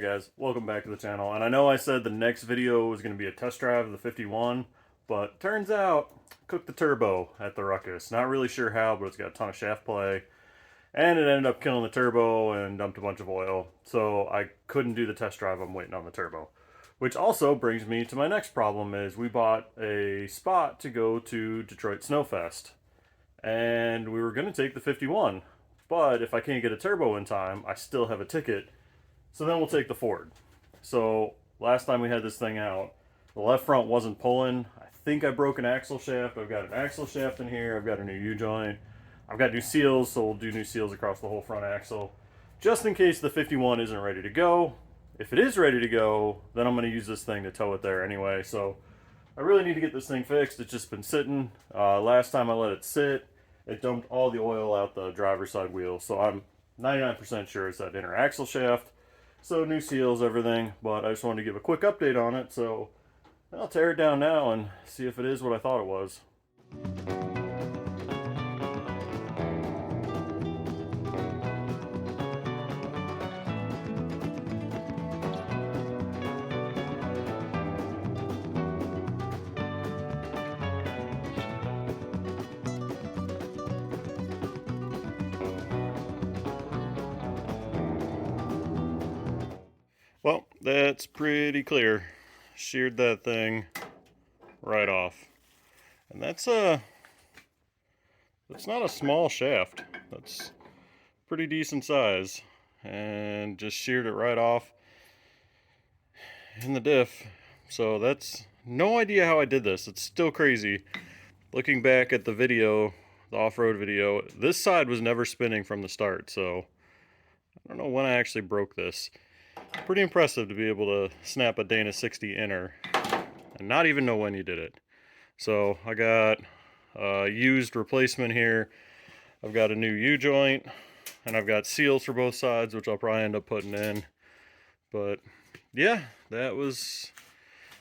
Alright guys, welcome back to the channel. And I know I said the next video was going to be a test drive of the 51, but turns out, cooked the turbo at the Ruckus. Not really sure how, but it's got a ton of shaft play. And it ended up killing the turbo and dumped a bunch of oil. So I couldn't do the test drive, I'm waiting on the turbo. Which also brings me to my next problem is we bought a spot to go to Detroit Snowfest. And we were going to take the 51. But if I can't get a turbo in time, I still have a ticket. So then we'll take the Ford. So last time we had this thing out, the left front wasn't pulling. I think I broke an axle shaft. I've got an axle shaft in here. I've got a new U-joint. I've got new seals, so we'll do new seals across the whole front axle. Just in case the 51 isn't ready to go. If it is ready to go, then I'm going to use this thing to tow it there anyway. So I really need to get this thing fixed. It's just been sitting. Last time I let it sit, it dumped all the oil out the driver's side wheel. So I'm 99% sure it's that inner axle shaft. So new seals, everything, but I just wanted to give a quick update on it, so I'll tear it down now and see if it is what I thought it was. Well, that's pretty clear. Sheared that thing right off. And that's not a small shaft. That's pretty decent size. And just sheared it right off in the diff. So that's no idea how I did this. It's still crazy. Looking back at the video, the off-road video, this side was never spinning from the start. So I don't know when I actually broke this. Pretty impressive to be able to snap a Dana 60 inner and not even know when you did it. So I got a used replacement here. I've got a new U-joint and I've got seals for both sides, which I'll probably end up putting in. But yeah, that was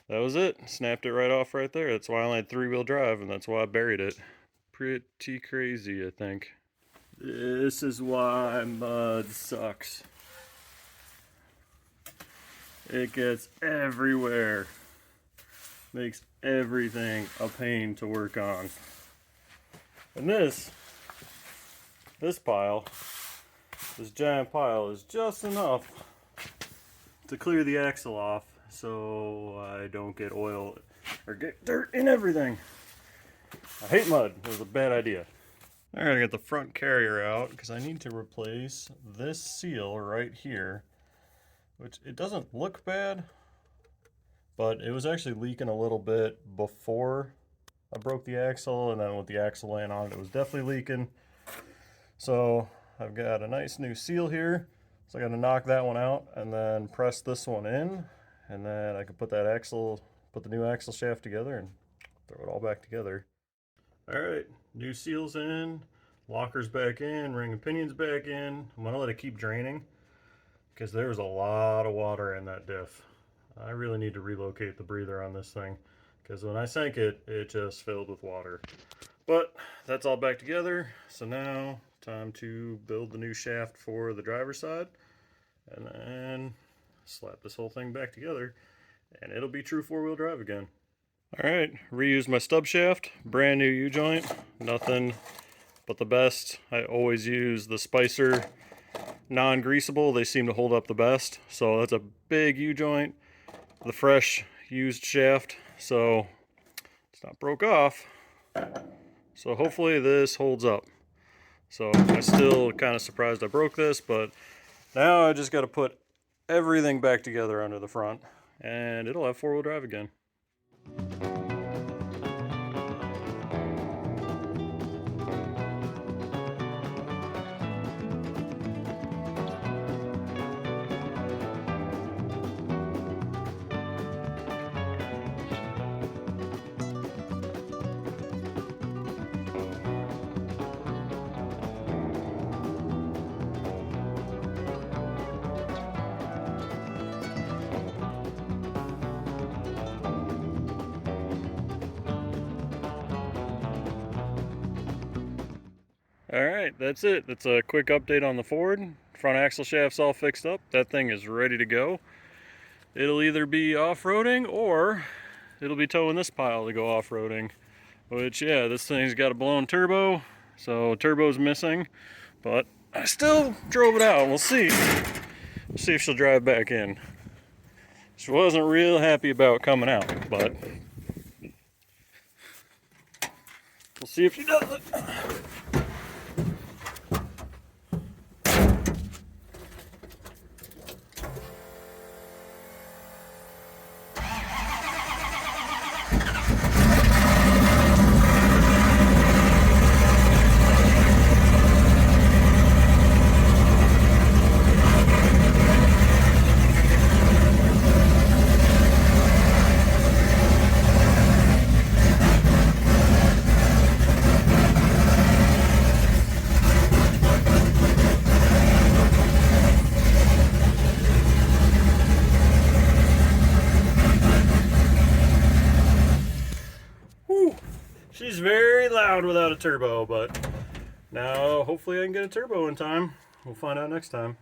it. Snapped it right off right there. That's why I only had 3-wheel drive, and that's why I buried it. Pretty crazy, I think. This is why mud sucks. It gets everywhere. Makes everything a pain to work on. And this pile, this giant pile, is just enough to clear the axle off so I don't get oil or get dirt in everything. I hate mud. It was a bad idea. Alright, I got the front carrier out because I need to replace this seal right here. Which, it doesn't look bad, but it was actually leaking a little bit before I broke the axle, and then with the axle laying on it, it was definitely leaking. So I've got a nice new seal here, so I got to knock that one out and then press this one in, and then I can put the new axle shaft together and throw it all back together. Alright, new seals in, lockers back in, ring and pinions back in. I'm going to let it keep draining, because there's a lot of water in that diff. I really need to relocate the breather on this thing, because when I sank it, it just filled with water. But that's all back together, so now time to build the new shaft for the driver's side, and then slap this whole thing back together, and it'll be true 4-wheel drive again. Alright, reused my stub shaft, brand new U-joint, nothing but the best. I always use the Spicer non-greasable. They seem to hold up the best. So that's a big U-joint, the fresh used shaft, so it's not broke off. So hopefully this holds up. So I'm still kind of surprised I broke this, but now I just got to put everything back together under the front and it'll have 4-wheel drive again. Alright, that's it. That's a quick update on the Ford. front axle shaft's all fixed up. That thing is ready to go. It'll either be off-roading or it'll be towing this pile to go off-roading. Which, yeah, this thing's got a blown turbo, so turbo's missing. But I still drove it out. We'll see. We'll see if she'll drive back in. She wasn't real happy about coming out, but we'll see if she does it. She's very loud without a turbo, but now hopefully I can get a turbo in time. We'll find out next time.